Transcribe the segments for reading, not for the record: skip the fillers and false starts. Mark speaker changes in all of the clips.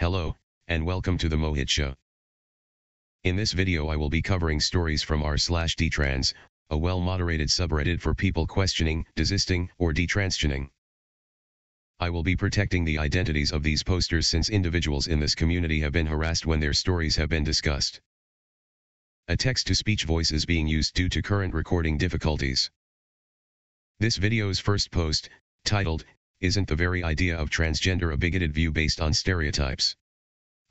Speaker 1: Hello, and welcome to the Mohit Show. In this video I will be covering stories from r/detrans, a well-moderated subreddit for people questioning, desisting, or detransitioning. I will be protecting the identities of these posters since individuals in this community have been harassed when their stories have been discussed. A text-to-speech voice is being used due to current recording difficulties. This video's first post, titled, "Isn't the very idea of transgender a bigoted view based on stereotypes?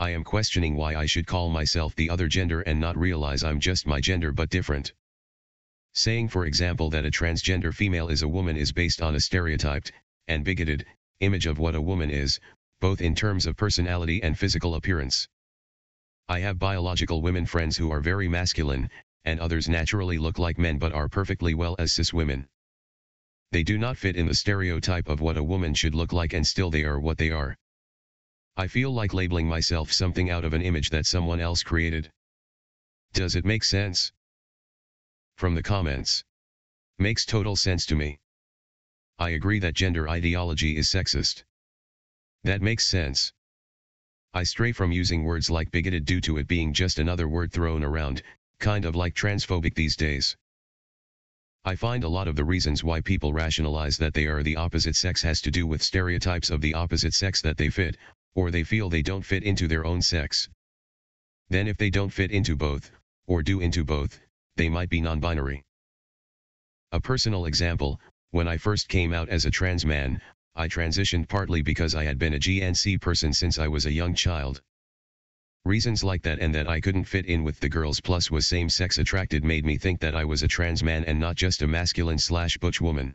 Speaker 1: I am questioning why I should call myself the other gender and not realize I'm just my gender but different." Saying for example that a transgender female is a woman is based on a stereotyped, and bigoted, image of what a woman is, both in terms of personality and physical appearance. I have biological women friends who are very masculine, and others naturally look like men but are perfectly well as cis women. They do not fit in the stereotype of what a woman should look like and still they are what they are. I feel like labeling myself something out of an image that someone else created. Does it make sense? From the comments. Makes total sense to me. I agree that gender ideology is sexist. That makes sense. I stray from using words like bigoted due to it being just another word thrown around, kind of like transphobic these days. I find a lot of the reasons why people rationalize that they are the opposite sex has to do with stereotypes of the opposite sex that they fit, or they feel they don't fit into their own sex. Then if they don't fit into both, or do into both, they might be non-binary. A personal example, when I first came out as a trans man, I transitioned partly because I had been a GNC person since I was a young child. Reasons like that and that I couldn't fit in with the girls plus was same-sex attracted made me think that I was a trans man and not just a masculine/butch woman.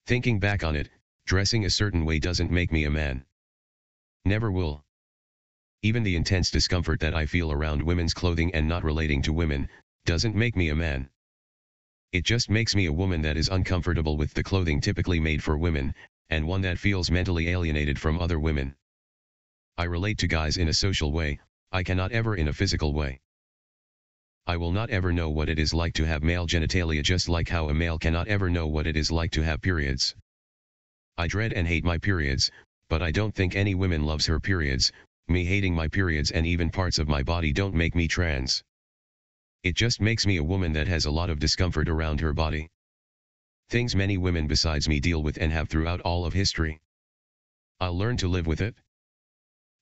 Speaker 1: Thinking back on it, dressing a certain way doesn't make me a man. Never will. Even the intense discomfort that I feel around women's clothing and not relating to women, doesn't make me a man. It just makes me a woman that is uncomfortable with the clothing typically made for women, and one that feels mentally alienated from other women. I relate to guys in a social way, I cannot ever in a physical way. I will not ever know what it is like to have male genitalia just like how a male cannot ever know what it is like to have periods. I dread and hate my periods, but I don't think any woman loves her periods. Me hating my periods and even parts of my body don't make me trans. It just makes me a woman that has a lot of discomfort around her body. Things many women besides me deal with and have throughout all of history. I'll learn to live with it.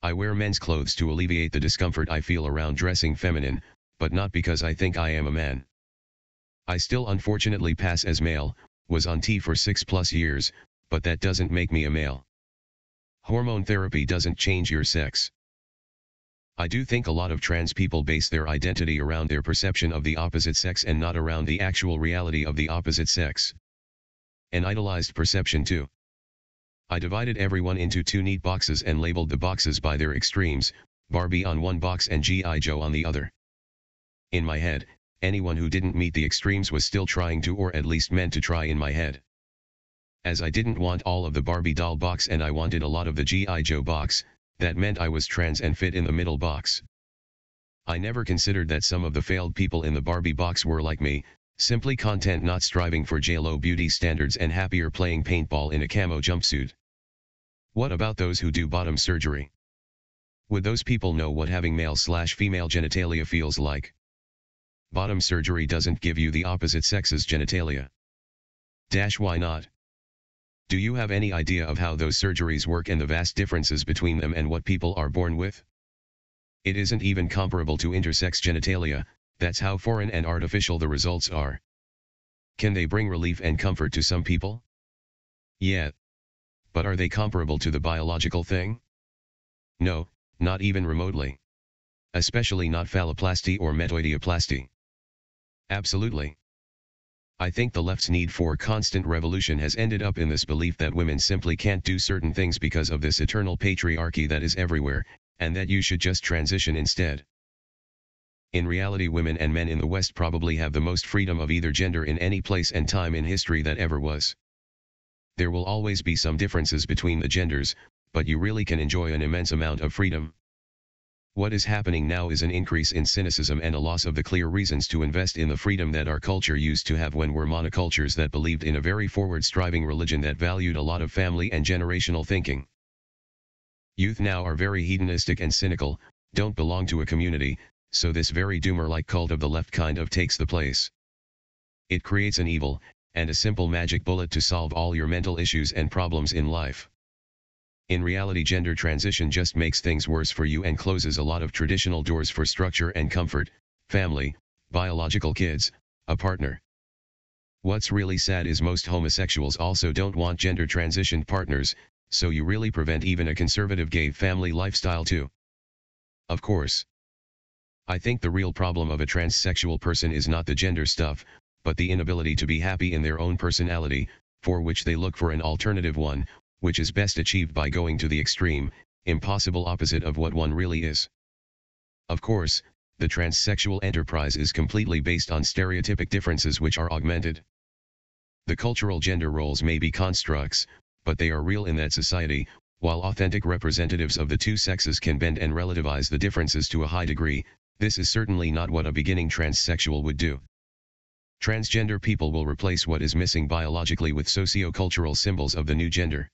Speaker 1: I wear men's clothes to alleviate the discomfort I feel around dressing feminine, but not because I think I am a man. I still unfortunately pass as male, was on T for 6+ years, but that doesn't make me a male. Hormone therapy doesn't change your sex. I do think a lot of trans people base their identity around their perception of the opposite sex and not around the actual reality of the opposite sex. An idolized perception too. I divided everyone into two neat boxes and labeled the boxes by their extremes, Barbie on one box and G.I. Joe on the other. In my head, anyone who didn't meet the extremes was still trying to or at least meant to try in my head. As I didn't want all of the Barbie doll box and I wanted a lot of the G.I. Joe box, that meant I was trans and fit in the middle box. I never considered that some of the failed people in the Barbie box were like me, simply content not striving for J.Lo beauty standards and happier playing paintball in a camo jumpsuit. What about those who do bottom surgery? Would those people know what having male/female genitalia feels like? Bottom surgery doesn't give you the opposite sex's genitalia. Why not? Do you have any idea of how those surgeries work and the vast differences between them and what people are born with? It isn't even comparable to intersex genitalia, that's how foreign and artificial the results are. Can they bring relief and comfort to some people? Yeah. But are they comparable to the biological thing? No, not even remotely. Especially not phalloplasty or metoidioplasty. Absolutely. I think the left's need for constant revolution has ended up in this belief that women simply can't do certain things because of this eternal patriarchy that is everywhere, and that you should just transition instead. In reality, women and men in the West probably have the most freedom of either gender in any place and time in history that ever was. There will always be some differences between the genders, but you really can enjoy an immense amount of freedom. What is happening now is an increase in cynicism and a loss of the clear reasons to invest in the freedom that our culture used to have when we're monocultures that believed in a very forward-striving religion that valued a lot of family and generational thinking. Youth now are very hedonistic and cynical, don't belong to a community, so this very doomer-like cult of the left kind of takes the place. It creates an evil, and a simple magic bullet to solve all your mental issues and problems in life. In reality, gender transition just makes things worse for you and closes a lot of traditional doors for structure and comfort, family, biological kids, a partner. What's really sad is most homosexuals also don't want gender transitioned partners, so you really prevent even a conservative gay family lifestyle too. Of course. I think the real problem of a transsexual person is not the gender stuff, but the inability to be happy in their own personality, for which they look for an alternative one, which is best achieved by going to the extreme, impossible opposite of what one really is. Of course, the transsexual enterprise is completely based on stereotypic differences which are augmented. The cultural gender roles may be constructs, but they are real in that society, while authentic representatives of the two sexes can bend and relativize the differences to a high degree. This is certainly not what a beginning transsexual would do. Transgender people will replace what is missing biologically with socio-cultural symbols of the new gender.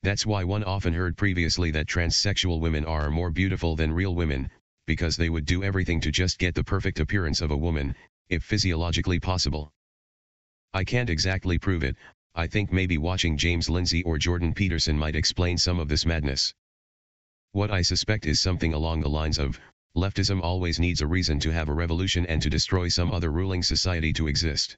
Speaker 1: That's why one often heard previously that transsexual women are more beautiful than real women, because they would do everything to just get the perfect appearance of a woman, if physiologically possible. I can't exactly prove it. I think maybe watching James Lindsay or Jordan Peterson might explain some of this madness. What I suspect is something along the lines of, leftism always needs a reason to have a revolution and to destroy some other ruling society to exist.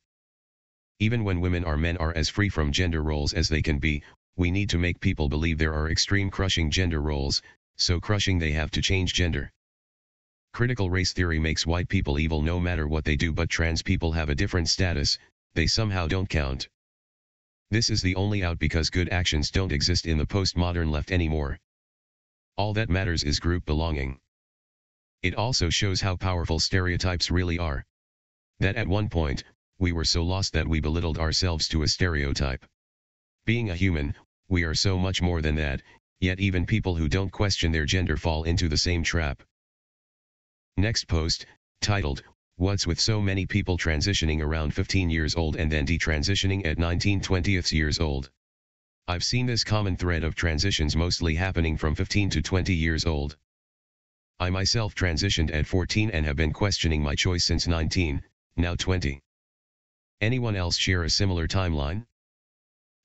Speaker 1: Even when women or men are as free from gender roles as they can be, we need to make people believe there are extreme crushing gender roles, so crushing they have to change gender. Critical race theory makes white people evil no matter what they do, but trans people have a different status, they somehow don't count. This is the only out because good actions don't exist in the postmodern left anymore. All that matters is group belonging. It also shows how powerful stereotypes really are. That at one point, we were so lost that we belittled ourselves to a stereotype. Being a human, we are so much more than that, yet even people who don't question their gender fall into the same trap. Next post, titled, What's with so many people transitioning around 15 years old and then detransitioning at 19-20 years old? I've seen this common thread of transitions mostly happening from 15 to 20 years old. I myself transitioned at 14 and have been questioning my choice since 19, now 20. Anyone else share a similar timeline?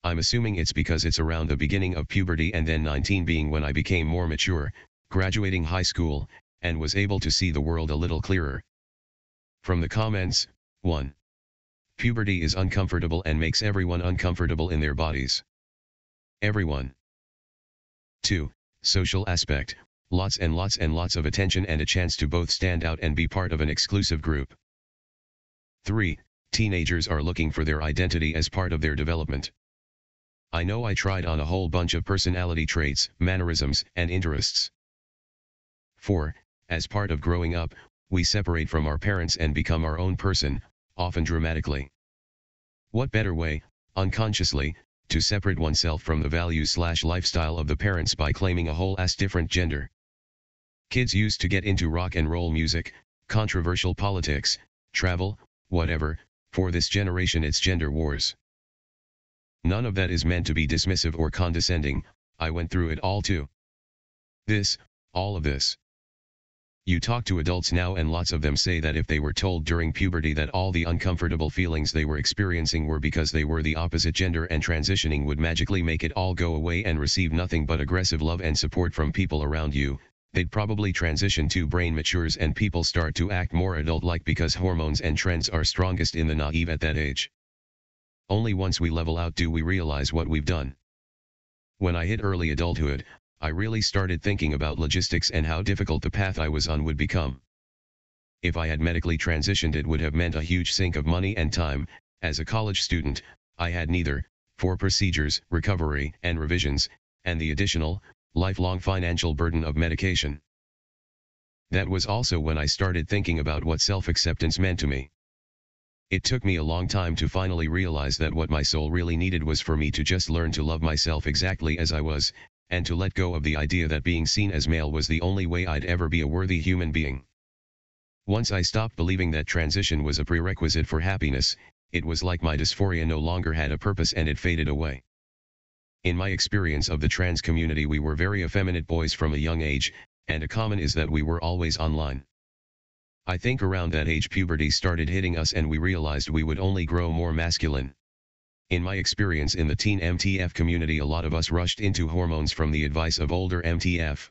Speaker 1: I'm assuming it's because it's around the beginning of puberty and then 19 being when I became more mature, graduating high school, and was able to see the world a little clearer. From the comments, 1. Puberty is uncomfortable and makes everyone uncomfortable in their bodies. Everyone. 2. Social aspect, lots and lots and lots of attention and a chance to both stand out and be part of an exclusive group. 3. Teenagers are looking for their identity as part of their development. I know I tried on a whole bunch of personality traits, mannerisms, and interests. 4. As part of growing up, we separate from our parents and become our own person, often dramatically. What better way, unconsciously, to separate oneself from the values/lifestyle of the parents by claiming a whole ass different gender? Kids used to get into rock and roll music, controversial politics, travel, whatever. For this generation it's gender wars. None of that is meant to be dismissive or condescending. I went through it all too. All of this. You talk to adults now and lots of them say that if they were told during puberty that all the uncomfortable feelings they were experiencing were because they were the opposite gender and transitioning would magically make it all go away and receive nothing but aggressive love and support from people around you, they'd probably transition too. Brain matures and people start to act more adult-like because hormones and trends are strongest in the naive at that age. Only once we level out do we realize what we've done. When I hit early adulthood, I really started thinking about logistics and how difficult the path I was on would become. If I had medically transitioned, it would have meant a huge sink of money and time. As a college student, I had neither, for procedures, recovery, and revisions, and the additional, lifelong financial burden of medication. That was also when I started thinking about what self-acceptance meant to me. It took me a long time to finally realize that what my soul really needed was for me to just learn to love myself exactly as I was, and to let go of the idea that being seen as male was the only way I'd ever be a worthy human being. Once I stopped believing that transition was a prerequisite for happiness, it was like my dysphoria no longer had a purpose and it faded away. In my experience of the trans community, we were very effeminate boys from a young age, and a common is that we were always online. I think around that age puberty started hitting us and we realized we would only grow more masculine. In my experience in the teen MTF community, a lot of us rushed into hormones from the advice of older MTF.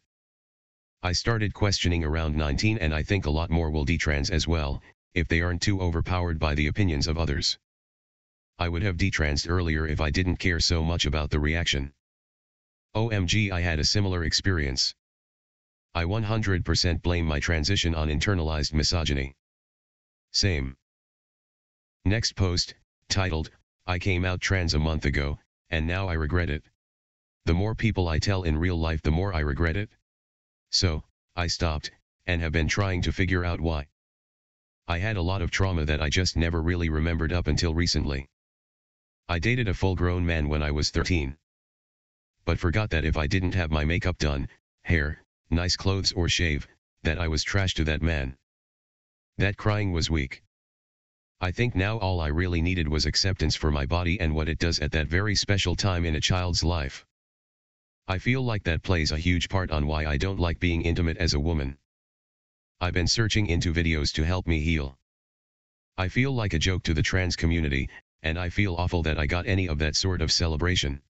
Speaker 1: I started questioning around 19, and I think a lot more will detrans as well, if they aren't too overpowered by the opinions of others. I would have detransed earlier if I didn't care so much about the reaction. OMG, I had a similar experience. I 100% blame my transition on internalized misogyny. Same. Next post, titled, I came out trans a month ago, and now I regret it. The more people I tell in real life, the more I regret it. So, I stopped, and have been trying to figure out why. I had a lot of trauma that I just never really remembered up until recently. I dated a full-grown man when I was 13. But forgot that if I didn't have my makeup done, hair, nice clothes or shave, that I was trash to that man. That crying was weak. I think now all I really needed was acceptance for my body and what it does at that very special time in a child's life. I feel like that plays a huge part on why I don't like being intimate as a woman. I've been searching into videos to help me heal. I feel like a joke to the trans community, and I feel awful that I got any of that sort of celebration.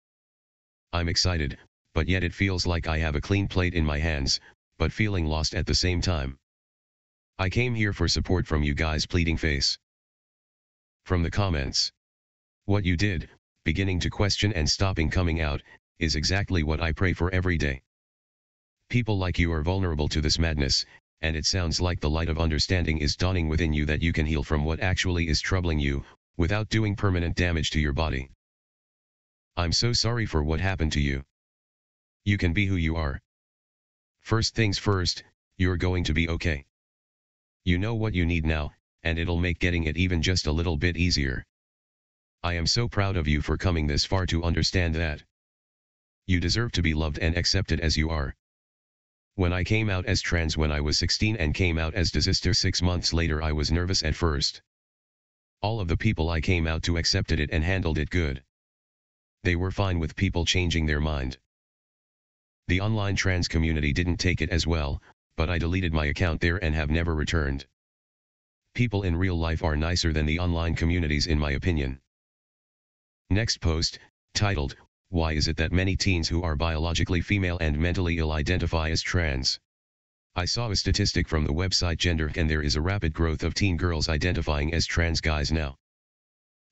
Speaker 1: I'm excited, but yet it feels like I have a clean plate in my hands, but feeling lost at the same time. I came here for support from you guys, pleading face. From the comments. What you did, beginning to question and stopping coming out, is exactly what I pray for every day. People like you are vulnerable to this madness, and it sounds like the light of understanding is dawning within you that you can heal from what actually is troubling you, without doing permanent damage to your body. I'm so sorry for what happened to you. You can be who you are. First things first, you're going to be okay. You know what you need now, and it'll make getting it even just a little bit easier. I am so proud of you for coming this far to understand that. You deserve to be loved and accepted as you are. When I came out as trans when I was 16 and came out as desister 6 months later, I was nervous at first. All of the people I came out to accepted it and handled it good. They were fine with people changing their mind. The online trans community didn't take it as well, but I deleted my account there and have never returned. People in real life are nicer than the online communities, in my opinion. Next post, titled, Why is it that many teens who are biologically female and mentally ill identify as trans? I saw a statistic from the website Gender, and there is a rapid growth of teen girls identifying as trans guys now.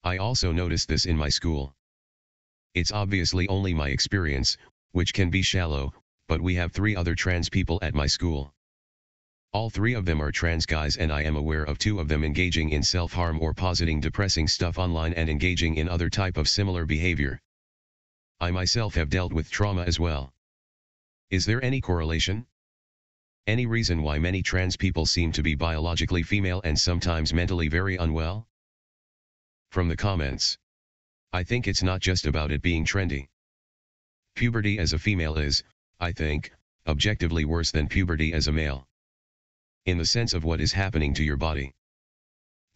Speaker 1: I also noticed this in my school. It's obviously only my experience, which can be shallow, but we have 3 other trans people at my school. All 3 of them are trans guys, and I am aware of 2 of them engaging in self-harm or positing depressing stuff online and engaging in other type of similar behavior. I myself have dealt with trauma as well. Is there any correlation? Any reason why many trans people seem to be biologically female and sometimes mentally very unwell? From the comments. I think it's not just about it being trendy. Puberty as a female is, I think, objectively worse than puberty as a male. In the sense of what is happening to your body.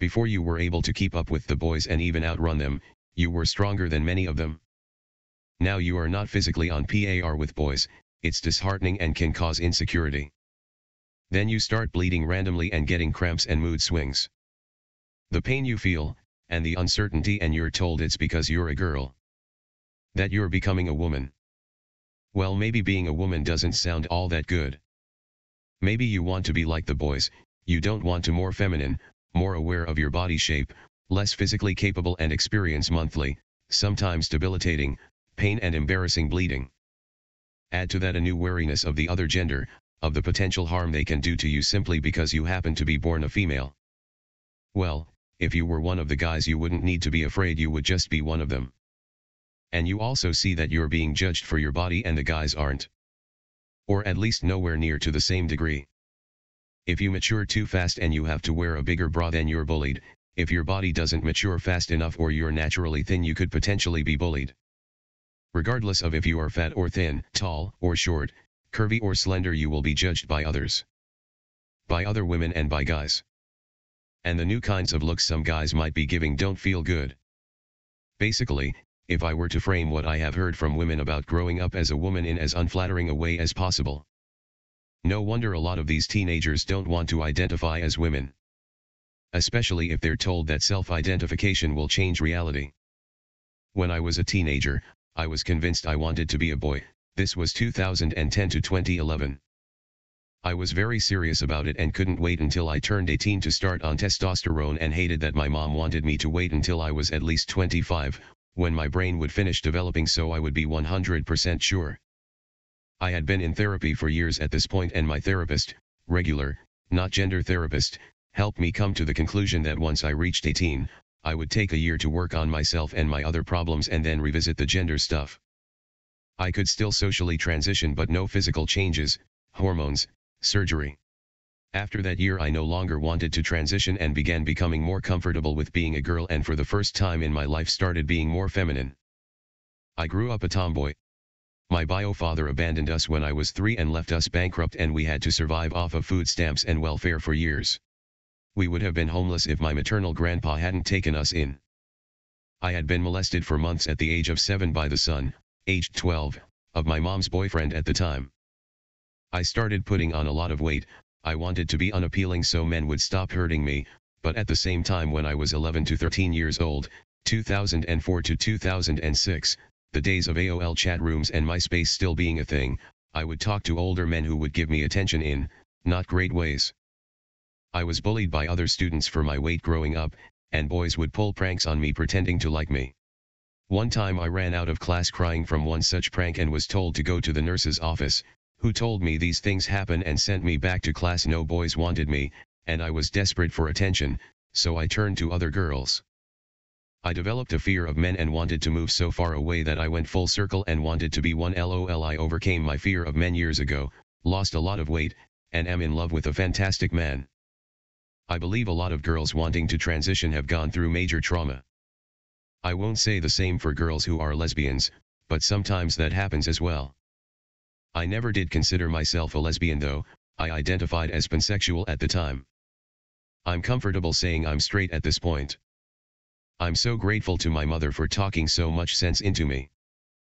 Speaker 1: Before you were able to keep up with the boys and even outrun them, you were stronger than many of them. Now you are not physically on par with boys, it's disheartening and can cause insecurity. Then you start bleeding randomly and getting cramps and mood swings. The pain you feel, and the uncertainty, and you're told it's because you're a girl. That you're becoming a woman. Well, maybe being a woman doesn't sound all that good. Maybe you want to be like the boys, you don't want to more feminine, more aware of your body shape, less physically capable, and experience monthly, sometimes debilitating, pain and embarrassing bleeding. Add to that a new wariness of the other gender, of the potential harm they can do to you simply because you happen to be born a female. Well, if you were one of the guys, you wouldn't need to be afraid, you would just be one of them. And you also see that you're being judged for your body and the guys aren't. Or at least nowhere near to the same degree. If you mature too fast and you have to wear a bigger bra, then you're bullied. If your body doesn't mature fast enough or you're naturally thin, you could potentially be bullied. Regardless of if you are fat or thin, tall or short, curvy or slender, you will be judged by others. By other women and by guys. And the new kinds of looks some guys might be giving don't feel good. Basically, if I were to frame what I have heard from women about growing up as a woman in as unflattering a way as possible. No wonder a lot of these teenagers don't want to identify as women. Especially if they're told that self-identification will change reality. When I was a teenager, I was convinced I wanted to be a boy. This was 2010 to 2011. I was very serious about it and couldn't wait until I turned 18 to start on testosterone, and hated that my mom wanted me to wait until I was at least 25, when my brain would finish developing, so I would be 100% sure. I had been in therapy for years at this point, and my therapist, regular, not gender therapist, helped me come to the conclusion that once I reached 18, I would take a year to work on myself and my other problems and then revisit the gender stuff. I could still socially transition, but no physical changes, hormones, surgery. After that year I no longer wanted to transition and began becoming more comfortable with being a girl, and for the first time in my life started being more feminine. I grew up a tomboy. My bio father abandoned us when I was 3 and left us bankrupt, and we had to survive off of food stamps and welfare for years. We would have been homeless if my maternal grandpa hadn't taken us in. I had been molested for months at the age of 7 by the son, aged 12, of my mom's boyfriend at the time. I started putting on a lot of weight. I wanted to be unappealing so men would stop hurting me, but at the same time, when I was 11 to 13 years old, 2004 to 2006, the days of AOL chat rooms and MySpace still being a thing, I would talk to older men who would give me attention in not great ways. I was bullied by other students for my weight growing up, and boys would pull pranks on me pretending to like me. One time I ran out of class crying from one such prank and was told to go to the nurse's office, who told me these things happen and sent me back to class. No boys wanted me, and I was desperate for attention, so I turned to other girls. I developed a fear of men and wanted to move so far away that I went full circle and wanted to be one. LOL. I overcame my fear of men years ago, lost a lot of weight, and am in love with a fantastic man. I believe a lot of girls wanting to transition have gone through major trauma. I won't say the same for girls who are lesbians, but sometimes that happens as well. I never did consider myself a lesbian though, I identified as pansexual at the time. I'm comfortable saying I'm straight at this point. I'm so grateful to my mother for talking so much sense into me.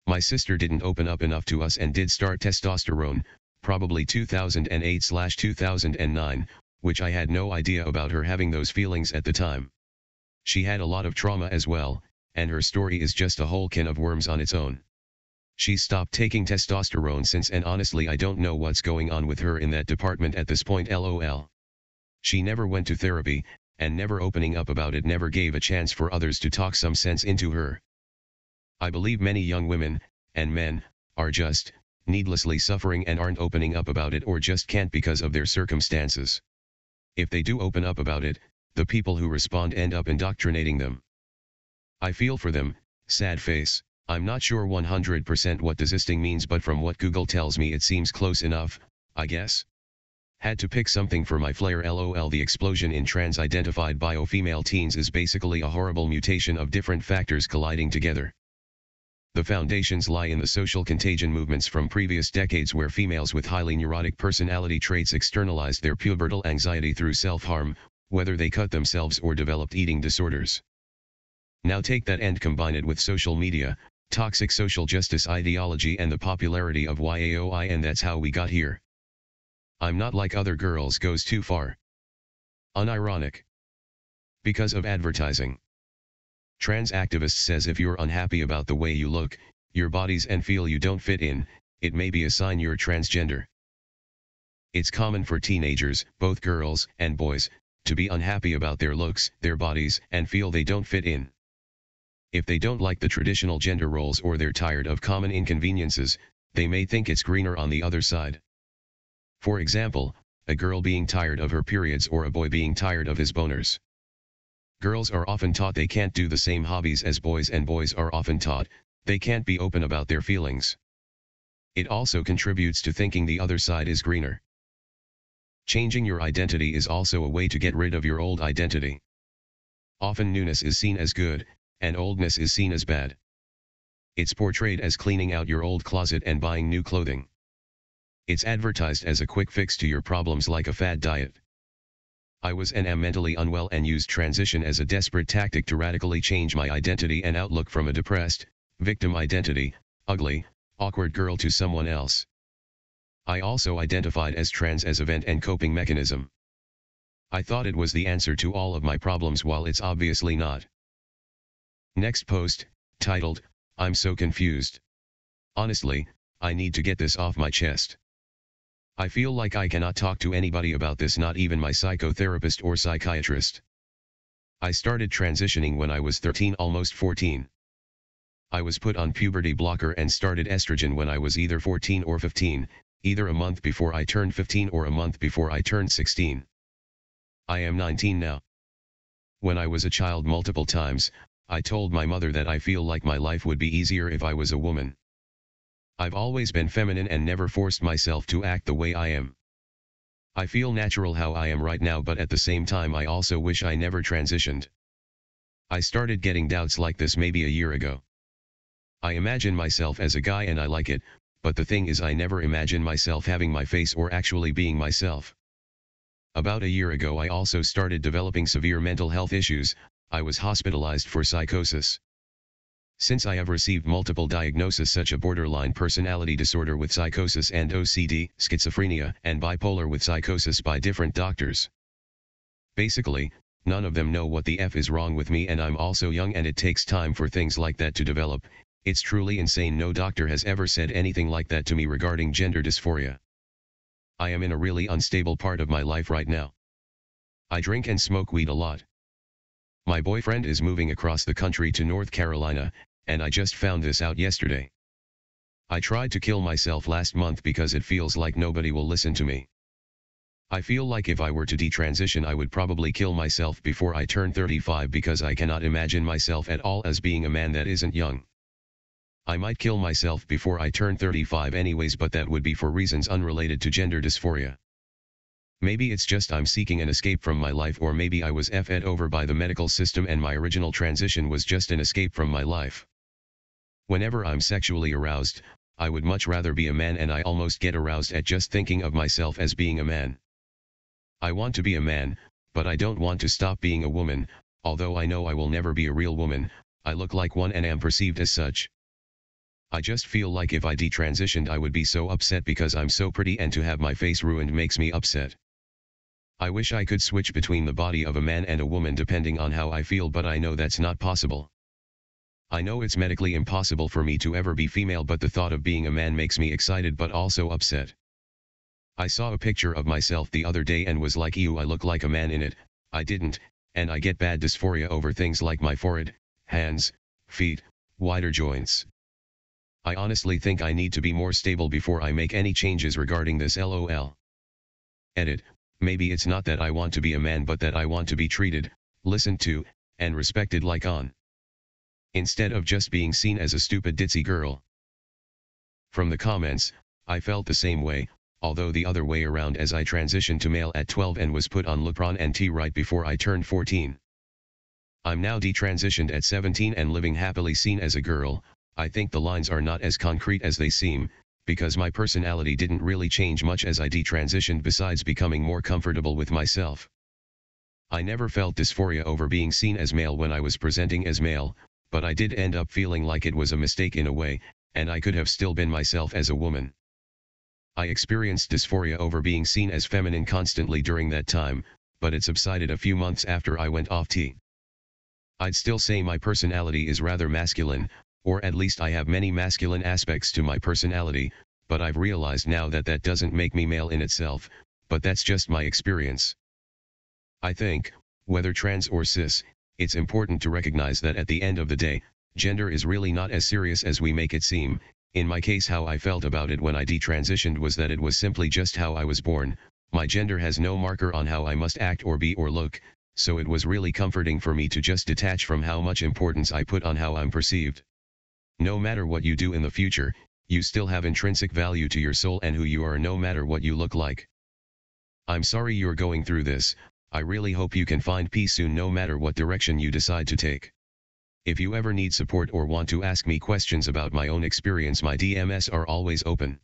Speaker 1: My sister didn't open up enough to us and did start testosterone, probably 2008/2009, which I had no idea about her having those feelings at the time. She had a lot of trauma as well, and her story is just a whole can of worms on its own. She's stopped taking testosterone since, and honestly I don't know what's going on with her in that department at this point. LOL. She never went to therapy, and never opening up about it never gave a chance for others to talk some sense into her. I believe many young women, and men, are just needlessly suffering and aren't opening up about it, or just can't because of their circumstances. If they do open up about it, the people who respond end up indoctrinating them. I feel for them, sad face. I'm not sure 100% what desisting means, but from what Google tells me it seems close enough, I guess. Had to pick something for my flair. LOL. The explosion in trans-identified bio-female teens is basically a horrible mutation of different factors colliding together. The foundations lie in the social contagion movements from previous decades, where females with highly neurotic personality traits externalized their pubertal anxiety through self-harm, whether they cut themselves or developed eating disorders. Now take that and combine it with social media, toxic social justice ideology, and the popularity of YAOI, and that's how we got here. I'm not like other girls goes too far. Unironic. Because of advertising. Trans activist says if you're unhappy about the way you look, your bodies, and feel you don't fit in, it may be a sign you're transgender. It's common for teenagers, both girls and boys, to be unhappy about their looks, their bodies, and feel they don't fit in. If they don't like the traditional gender roles or they're tired of common inconveniences, they may think it's greener on the other side. For example, a girl being tired of her periods or a boy being tired of his boners. Girls are often taught they can't do the same hobbies as boys, and boys are often taught they can't be open about their feelings. It also contributes to thinking the other side is greener. Changing your identity is also a way to get rid of your old identity. Often newness is seen as good, and oldness is seen as bad. It's portrayed as cleaning out your old closet and buying new clothing. It's advertised as a quick fix to your problems, like a fad diet. I was and am mentally unwell and used transition as a desperate tactic to radically change my identity and outlook from a depressed, victim identity, ugly, awkward girl to someone else. I also identified as trans as event and coping mechanism. I thought it was the answer to all of my problems while it's obviously not. Next post, titled, I'm so confused. Honestly, I need to get this off my chest. I feel like I cannot talk to anybody about this, not even my psychotherapist or psychiatrist. I started transitioning when I was 13, almost 14. I was put on puberty blocker and started estrogen when I was either 14 or 15, either a month before I turned 15 or a month before I turned 16. I am 19 now. When I was a child multiple times, I told my mother that I feel like my life would be easier if I was a woman. I've always been feminine and never forced myself to act the way I am. I feel natural how I am right now, but at the same time I also wish I never transitioned. I started getting doubts like this maybe a year ago. I imagine myself as a guy and I like it, but the thing is I never imagine myself having my face or actually being myself. About a year ago I also started developing severe mental health issues. I was hospitalized for psychosis. Since I have received multiple diagnoses such as borderline personality disorder with psychosis and OCD, schizophrenia, and bipolar with psychosis by different doctors. Basically, none of them know what the F is wrong with me, and I'm also young and it takes time for things like that to develop. It's truly insane. No doctor has ever said anything like that to me regarding gender dysphoria. I am in a really unstable part of my life right now. I drink and smoke weed a lot. My boyfriend is moving across the country to North Carolina, and I just found this out yesterday. I tried to kill myself last month because it feels like nobody will listen to me. I feel like if I were to detransition I would probably kill myself before I turn 35 because I cannot imagine myself at all as being a man that isn't young. I might kill myself before I turn 35 anyways, but that would be for reasons unrelated to gender dysphoria. Maybe it's just I'm seeking an escape from my life, or maybe I was fed over by the medical system and my original transition was just an escape from my life. Whenever I'm sexually aroused, I would much rather be a man, and I almost get aroused at just thinking of myself as being a man. I want to be a man, but I don't want to stop being a woman. Although I know I will never be a real woman, I look like one and am perceived as such. I just feel like if I detransitioned I would be so upset because I'm so pretty, and to have my face ruined makes me upset. I wish I could switch between the body of a man and a woman depending on how I feel, but I know that's not possible. I know it's medically impossible for me to ever be female, but the thought of being a man makes me excited but also upset. I saw a picture of myself the other day and was like, ew, I look like a man in it. I didn't, and I get bad dysphoria over things like my forehead, hands, feet, wider joints. I honestly think I need to be more stable before I make any changes regarding this. LOL. Edit. Maybe it's not that I want to be a man, but that I want to be treated, listened to, and respected like on. Instead of just being seen as a stupid ditzy girl. From the comments, I felt the same way, although the other way around, as I transitioned to male at 12 and was put on Lupron and T right before I turned 14. I'm now detransitioned at 17 and living happily seen as a girl. I think the lines are not as concrete as they seem, because my personality didn't really change much as I detransitioned besides becoming more comfortable with myself. I never felt dysphoria over being seen as male when I was presenting as male, but I did end up feeling like it was a mistake in a way, and I could have still been myself as a woman. I experienced dysphoria over being seen as feminine constantly during that time, but it subsided a few months after I went off T. I'd still say my personality is rather masculine, or at least I have many masculine aspects to my personality, but I've realized now that that doesn't make me male in itself, but that's just my experience. I think, whether trans or cis, it's important to recognize that at the end of the day, gender is really not as serious as we make it seem. In my case, how I felt about it when I detransitioned was that it was simply just how I was born. My gender has no marker on how I must act or be or look, so it was really comforting for me to just detach from how much importance I put on how I'm perceived. No matter what you do in the future, you still have intrinsic value to your soul and who you are, no matter what you look like. I'm sorry you're going through this. I really hope you can find peace soon, no matter what direction you decide to take. If you ever need support or want to ask me questions about my own experience, my DMs are always open.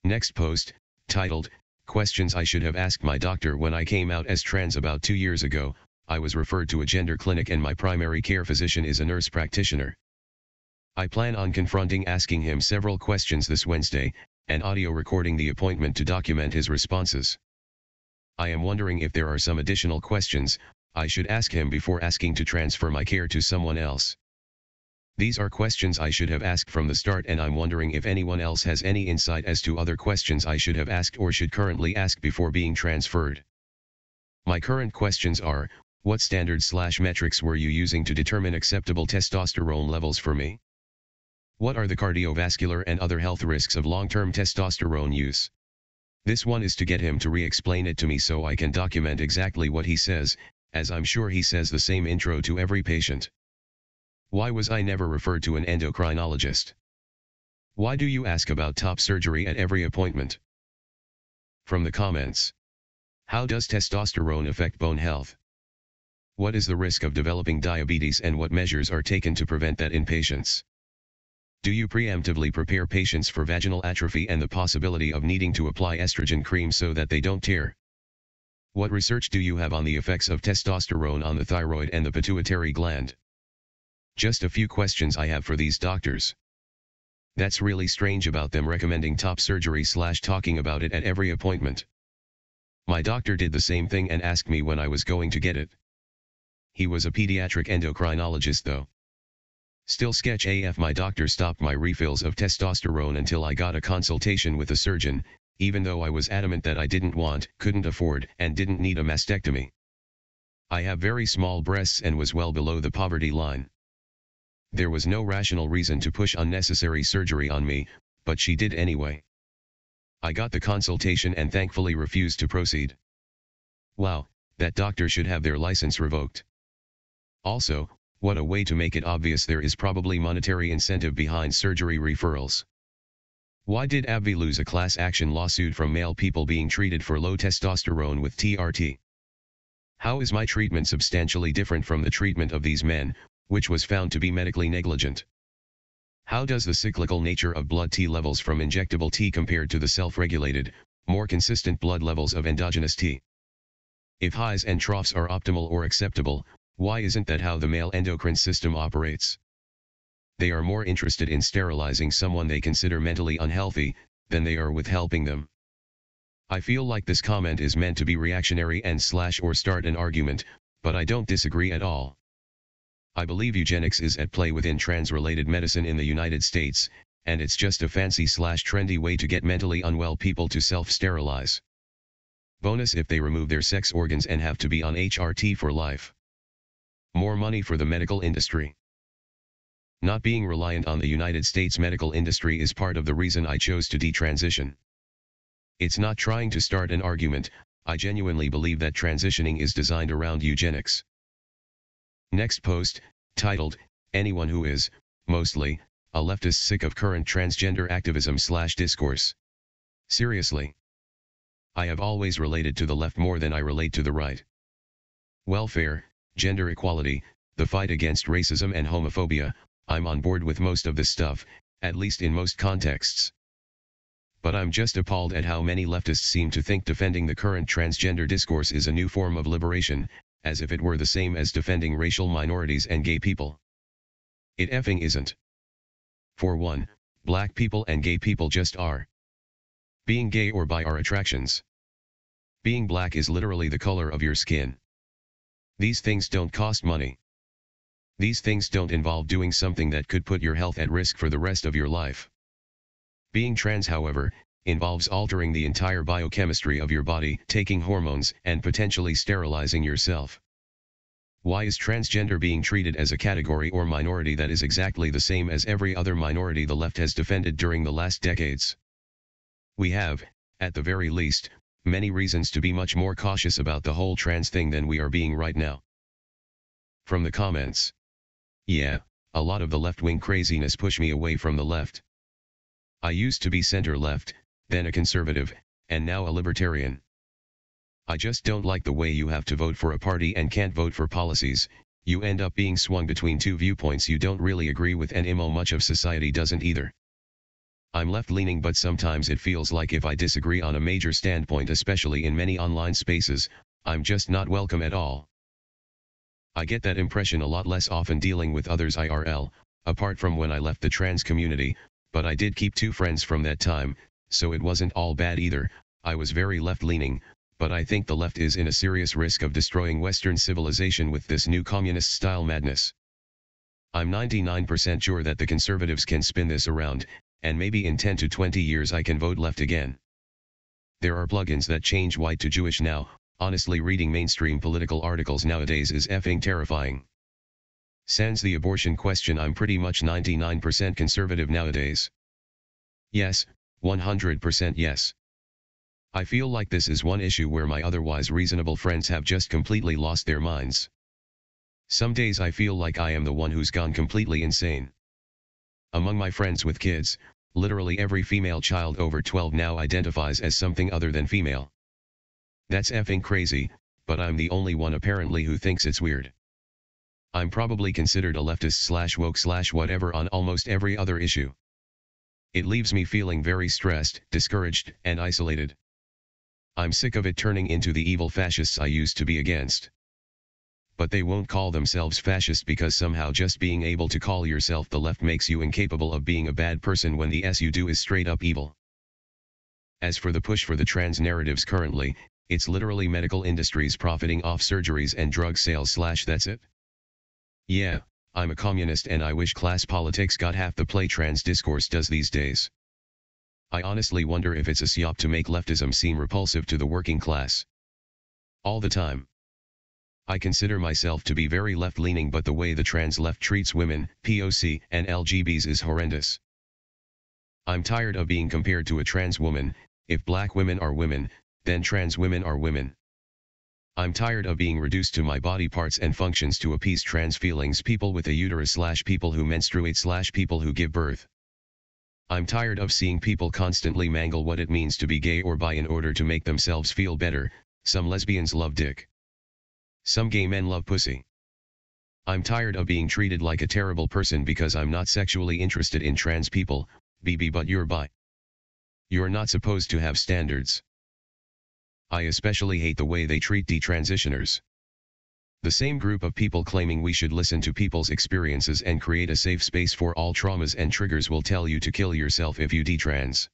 Speaker 1: Next post, titled, Questions I Should Have Asked My Doctor When I Came Out as Trans. About 2 years ago, I was referred to a gender clinic and my primary care physician is a nurse practitioner. I plan on confronting asking him several questions this Wednesday, and audio recording the appointment to document his responses. I am wondering if there are some additional questions I should ask him before asking to transfer my care to someone else. These are questions I should have asked from the start, and I'm wondering if anyone else has any insight as to other questions I should have asked or should currently ask before being transferred. My current questions are, what standards/metrics were you using to determine acceptable testosterone levels for me? What are the cardiovascular and other health risks of long-term testosterone use? This one is to get him to re-explain it to me so I can document exactly what he says, as I'm sure he says the same intro to every patient. Why was I never referred to an endocrinologist? Why do you ask about top surgery at every appointment? From the comments. How does testosterone affect bone health? What is the risk of developing diabetes and what measures are taken to prevent that in patients? Do you preemptively prepare patients for vaginal atrophy and the possibility of needing to apply estrogen cream so that they don't tear? What research do you have on the effects of testosterone on the thyroid and the pituitary gland? Just a few questions I have for these doctors. That's really strange about them recommending top surgery/talking about it at every appointment. My doctor did the same thing and asked me when I was going to get it. He was a pediatric endocrinologist though. Still sketch AF. My doctor stopped my refills of testosterone until I got a consultation with a surgeon, even though I was adamant that I didn't want, couldn't afford, and didn't need a mastectomy. I have very small breasts and was well below the poverty line. There was no rational reason to push unnecessary surgery on me, but she did anyway. I got the consultation and thankfully refused to proceed. Wow, that doctor should have their license revoked. Also, what a way to make it obvious there is probably monetary incentive behind surgery referrals. Why did AbbVie lose a class action lawsuit from male people being treated for low testosterone with TRT? How is my treatment substantially different from the treatment of these men, which was found to be medically negligent? How does the cyclical nature of blood T levels from injectable T compared to the self-regulated, more consistent blood levels of endogenous T? If highs and troughs are optimal or acceptable, why isn't that how the male endocrine system operates? They are more interested in sterilizing someone they consider mentally unhealthy, than they are with helping them. I feel like this comment is meant to be reactionary and/or start an argument, but I don't disagree at all. I believe eugenics is at play within trans-related medicine in the United States, and it's just a fancy/trendy way to get mentally unwell people to self-sterilize. Bonus if they remove their sex organs and have to be on HRT for life. More money for the medical industry. Not being reliant on the United States medical industry is part of the reason I chose to detransition. It's not trying to start an argument, I genuinely believe that transitioning is designed around eugenics. Next post, titled, Anyone Who Is, Mostly, a Leftist Sick of Current Transgender Activism/Discourse. Seriously. I have always related to the left more than I relate to the right. Welfare, gender equality, the fight against racism and homophobia, I'm on board with most of this stuff, at least in most contexts. But I'm just appalled at how many leftists seem to think defending the current transgender discourse is a new form of liberation, as if it were the same as defending racial minorities and gay people. It effing isn't. For one, black people and gay people just are. Being gay or bi are attractions. Being black is literally the color of your skin. These things don't cost money. These things don't involve doing something that could put your health at risk for the rest of your life. Being trans, however, involves altering the entire biochemistry of your body, taking hormones, and potentially sterilizing yourself. Why is transgender being treated as a category or minority that is exactly the same as every other minority the left has defended during the last decades? We have, at the very least, many reasons to be much more cautious about the whole trans thing than we are being right now. From the comments. Yeah, a lot of the left-wing craziness pushed me away from the left. I used to be center-left, then a conservative, and now a libertarian. I just don't like the way you have to vote for a party and can't vote for policies. You end up being swung between two viewpoints you don't really agree with, and much of society doesn't either. I'm left-leaning, but sometimes it feels like if I disagree on a major standpoint, especially in many online spaces, I'm just not welcome at all. I get that impression a lot less often dealing with others IRL, apart from when I left the trans community, but I did keep 2 friends from that time, so it wasn't all bad either. I was very left-leaning, but I think the left is in a serious risk of destroying Western civilization with this new communist-style madness. I'm 99% sure that the conservatives can spin this around, and maybe in 10 to 20 years I can vote left again. There are plugins that change white to Jewish now. Honestly, reading mainstream political articles nowadays is effing terrifying. Sans the abortion question, I'm pretty much 99% conservative nowadays. Yes, 100% yes. I feel like this is one issue where my otherwise reasonable friends have just completely lost their minds. Some days I feel like I am the one who's gone completely insane. Among my friends with kids, literally every female child over 12 now identifies as something other than female. That's effing crazy, but I'm the only one apparently who thinks it's weird. I'm probably considered a leftist / woke / whatever on almost every other issue. It leaves me feeling very stressed, discouraged, and isolated. I'm sick of it turning into the evil fascists I used to be against. But they won't call themselves fascist because somehow just being able to call yourself the left makes you incapable of being a bad person when the s you do is straight up evil. As for the push for the trans narratives currently, it's literally medical industries profiting off surgeries and drug sales / that's it. Yeah, I'm a communist and I wish class politics got half the play trans discourse does these days. I honestly wonder if it's a psyop to make leftism seem repulsive to the working class. All the time. I consider myself to be very left-leaning, but the way the trans left treats women, POC, and LGBTs is horrendous. I'm tired of being compared to a trans woman. If black women are women, then trans women are women. I'm tired of being reduced to my body parts and functions to appease trans feelings, people with a uterus / people who menstruate / people who give birth. I'm tired of seeing people constantly mangle what it means to be gay or bi in order to make themselves feel better. Some lesbians love dick. Some gay men love pussy. I'm tired of being treated like a terrible person because I'm not sexually interested in trans people. BB, but you're bi. You're not supposed to have standards. I especially hate the way they treat detransitioners. The same group of people claiming we should listen to people's experiences and create a safe space for all traumas and triggers will tell you to kill yourself if you detrans.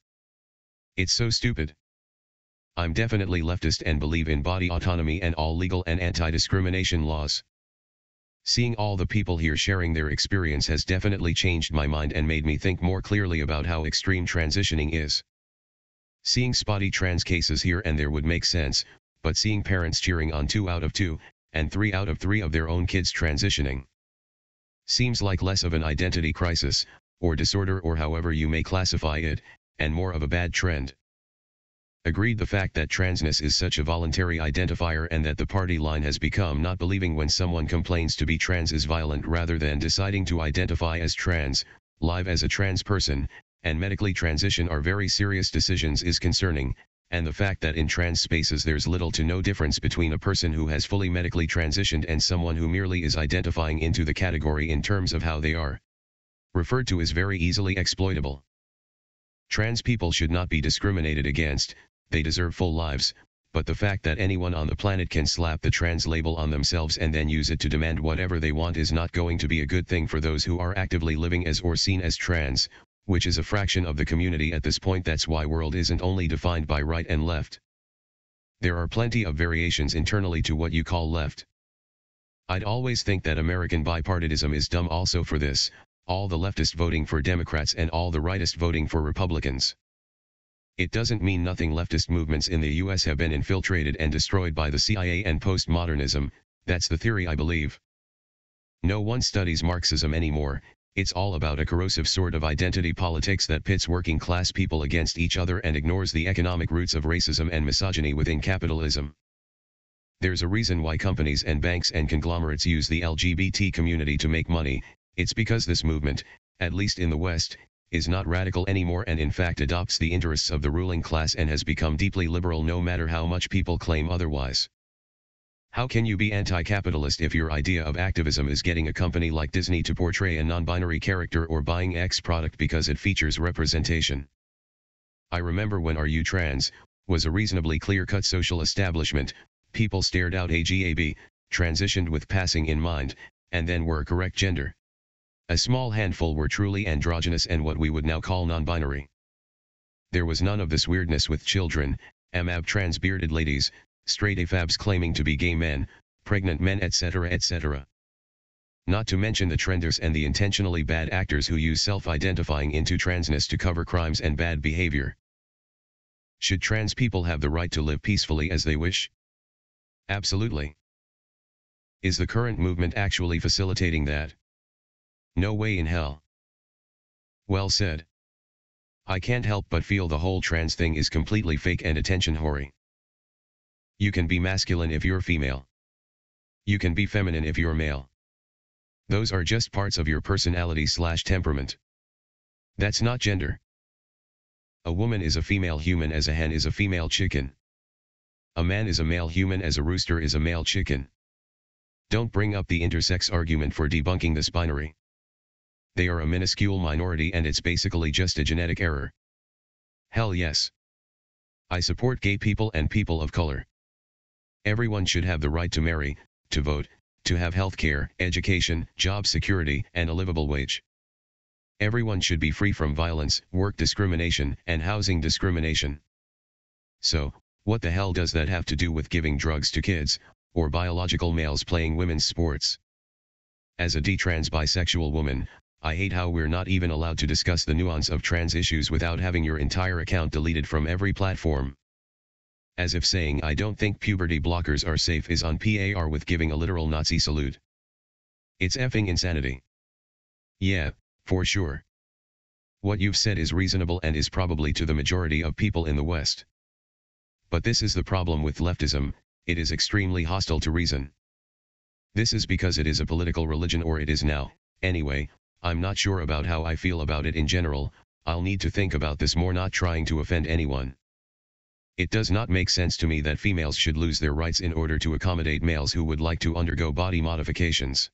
Speaker 1: It's so stupid. I'm definitely leftist and believe in body autonomy and all legal and anti-discrimination laws. Seeing all the people here sharing their experience has definitely changed my mind and made me think more clearly about how extreme transitioning is. Seeing spotty trans cases here and there would make sense, but seeing parents cheering on 2 out of 2, and 3 out of 3 of their own kids transitioning seems like less of an identity crisis, or disorder, or however you may classify it, and more of a bad trend. Agreed, the fact that transness is such a voluntary identifier and that the party line has become not believing when someone complains to be trans is violent rather than deciding to identify as trans, live as a trans person, and medically transition are very serious decisions is concerning, and the fact that in trans spaces there's little to no difference between a person who has fully medically transitioned and someone who merely is identifying into the category in terms of how they are referred to is very easily exploitable. Trans people should not be discriminated against, they deserve full lives, but the fact that anyone on the planet can slap the trans label on themselves and then use it to demand whatever they want is not going to be a good thing for those who are actively living as or seen as trans, which is a fraction of the community at this point. That's why world isn't only defined by right and left. There are plenty of variations internally to what you call left. I'd always think that American bipartidanism is dumb also for this, all the leftists voting for Democrats and all the rightists voting for Republicans. It doesn't mean nothing. Leftist movements in the US have been infiltrated and destroyed by the CIA and postmodernism, that's the theory I believe. No one studies Marxism anymore. It's all about a corrosive sort of identity politics that pits working class people against each other and ignores the economic roots of racism and misogyny within capitalism. There's a reason why companies and banks and conglomerates use the LGBT community to make money. It's because this movement, at least in the West, is not radical anymore and in fact adopts the interests of the ruling class and has become deeply liberal no matter how much people claim otherwise. How can you be anti-capitalist if your idea of activism is getting a company like Disney to portray a non-binary character or buying X product because it features representation? I remember when Are You Trans was a reasonably clear-cut social establishment, people stared out AGAB, transitioned with passing in mind, and then were correct gender. A small handful were truly androgynous and what we would now call non-binary. There was none of this weirdness with children, AMAB trans bearded ladies, straight AFABs claiming to be gay men, pregnant men, etc. etc. Not to mention the trenders and the intentionally bad actors who use self-identifying into transness to cover crimes and bad behavior. Should trans people have the right to live peacefully as they wish? Absolutely. Is the current movement actually facilitating that? No way in hell. Well said. I can't help but feel the whole trans thing is completely fake and attention whoring. You can be masculine if you're female. You can be feminine if you're male. Those are just parts of your personality/temperament. That's not gender. A woman is a female human as a hen is a female chicken. A man is a male human as a rooster is a male chicken. Don't bring up the intersex argument for debunking this binary. They are a minuscule minority and it's basically just a genetic error. Hell yes. I support gay people and people of color. Everyone should have the right to marry, to vote, to have healthcare, education, job security, and a livable wage. Everyone should be free from violence, work discrimination, and housing discrimination. So, what the hell does that have to do with giving drugs to kids, or biological males playing women's sports? As a detrans bisexual woman, I hate how we're not even allowed to discuss the nuance of trans issues without having your entire account deleted from every platform. As if saying I don't think puberty blockers are safe is on par with giving a literal Nazi salute. It's effing insanity. Yeah, for sure. What you've said is reasonable and is probably to the majority of people in the West. But this is the problem with leftism, it is extremely hostile to reason. This is because it is a political religion, or it is now, anyway. I'm not sure about how I feel about it in general. I'll need to think about this more, not trying to offend anyone. It does not make sense to me that females should lose their rights in order to accommodate males who would like to undergo body modifications.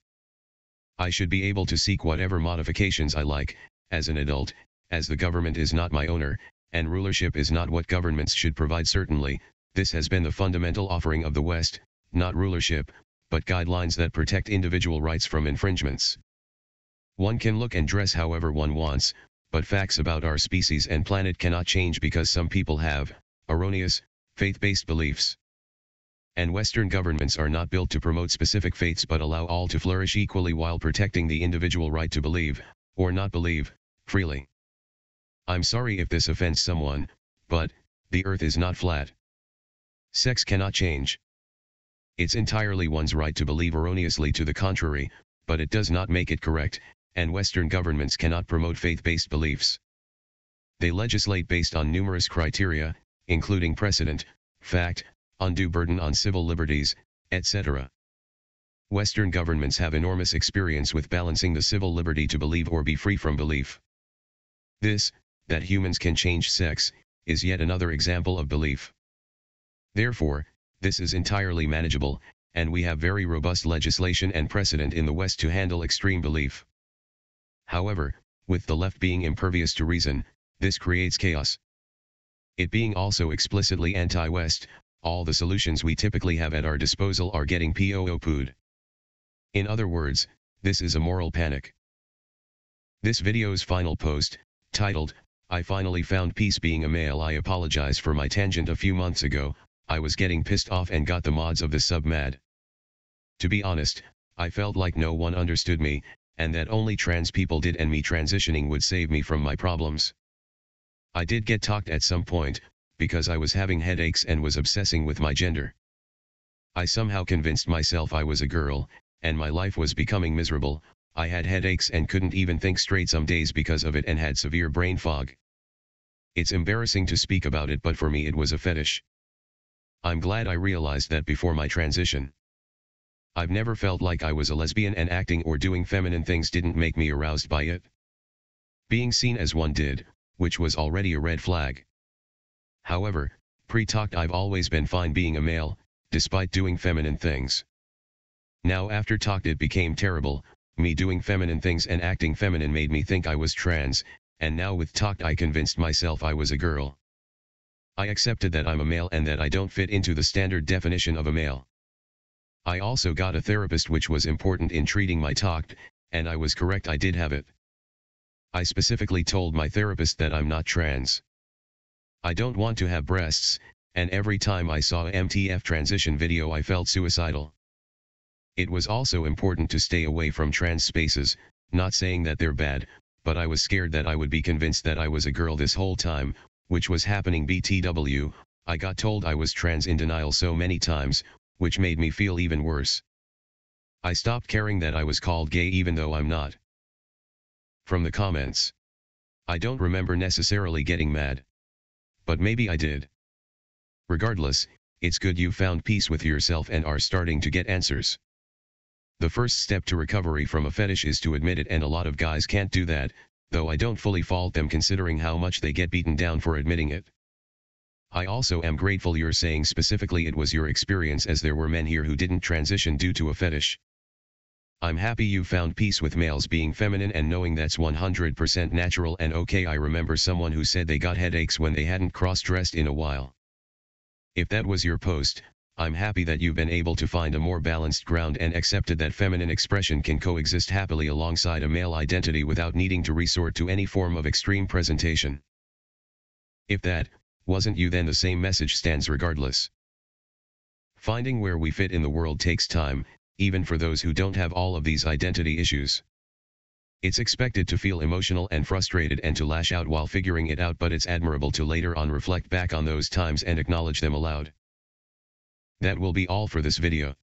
Speaker 1: I should be able to seek whatever modifications I like, as an adult, as the government is not my owner, and rulership is not what governments should provide. Certainly, this has been the fundamental offering of the West, not rulership, but guidelines that protect individual rights from infringements. One can look and dress however one wants, but facts about our species and planet cannot change because some people have erroneous, faith-based beliefs. And Western governments are not built to promote specific faiths but allow all to flourish equally while protecting the individual right to believe, or not believe, freely. I'm sorry if this offends someone, but the earth is not flat. Sex cannot change. It's entirely one's right to believe erroneously to the contrary, but it does not make it correct, and Western governments cannot promote faith-based beliefs. They legislate based on numerous criteria, including precedent, fact, undue burden on civil liberties, etc. Western governments have enormous experience with balancing the civil liberty to believe or be free from belief. This, that humans can change sex, is yet another example of belief. Therefore, this is entirely manageable, and we have very robust legislation and precedent in the West to handle extreme belief. However, with the left being impervious to reason, this creates chaos. It being also explicitly anti-West, all the solutions we typically have at our disposal are getting poo-pooed. In other words, this is a moral panic. This video's final post, titled, "I finally found peace being a male." I apologize for my tangent a few months ago. I was getting pissed off and got the mods of the sub mad. To be honest, I felt like no one understood me, and that only trans people did, and me transitioning would save me from my problems. I did get talked at some point, because I was having headaches and was obsessing with my gender. I somehow convinced myself I was a girl, and my life was becoming miserable. I had headaches and couldn't even think straight some days because of it and had severe brain fog. It's embarrassing to speak about it, but for me it was a fetish. I'm glad I realized that before my transition. I've never felt like I was a lesbian, and acting or doing feminine things didn't make me aroused by it. Being seen as one did, which was already a red flag. However, pre-talked I've always been fine being a male, despite doing feminine things. Now after talked it became terrible. Me doing feminine things and acting feminine made me think I was trans, and now with talked I convinced myself I was a girl. I accepted that I'm a male and that I don't fit into the standard definition of a male. I also got a therapist, which was important in treating my talked, And I was correct, I did have it. I specifically told my therapist that I'm not trans. I don't want to have breasts, and every time I saw a MTF transition video I felt suicidal. It was also important to stay away from trans spaces, not saying that they're bad, but I was scared that I would be convinced that I was a girl this whole time, which was happening. BTW, I got told I was trans in denial so many times, which made me feel even worse. I stopped caring that I was called gay even though I'm not. From the comments. I don't remember necessarily getting mad. But maybe I did. Regardless, it's good you found peace with yourself and are starting to get answers. The first step to recovery from a fetish is to admit it, and a lot of guys can't do that, though I don't fully fault them considering how much they get beaten down for admitting it. I also am grateful you're saying specifically it was your experience, as there were men here who didn't transition due to a fetish. I'm happy you found peace with males being feminine and knowing that's 100% natural and okay. I remember someone who said they got headaches when they hadn't cross-dressed in a while. If that was your post, I'm happy that you've been able to find a more balanced ground and accepted that feminine expression can coexist happily alongside a male identity without needing to resort to any form of extreme presentation. If that wasn't you, then the same message stands regardless. Finding where we fit in the world takes time, even for those who don't have all of these identity issues. It's expected to feel emotional and frustrated and to lash out while figuring it out, but it's admirable to later on reflect back on those times and acknowledge them aloud. That will be all for this video.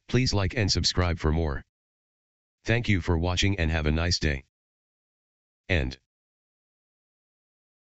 Speaker 1: Please like and subscribe for more. Thank you for watching and have a nice day. End.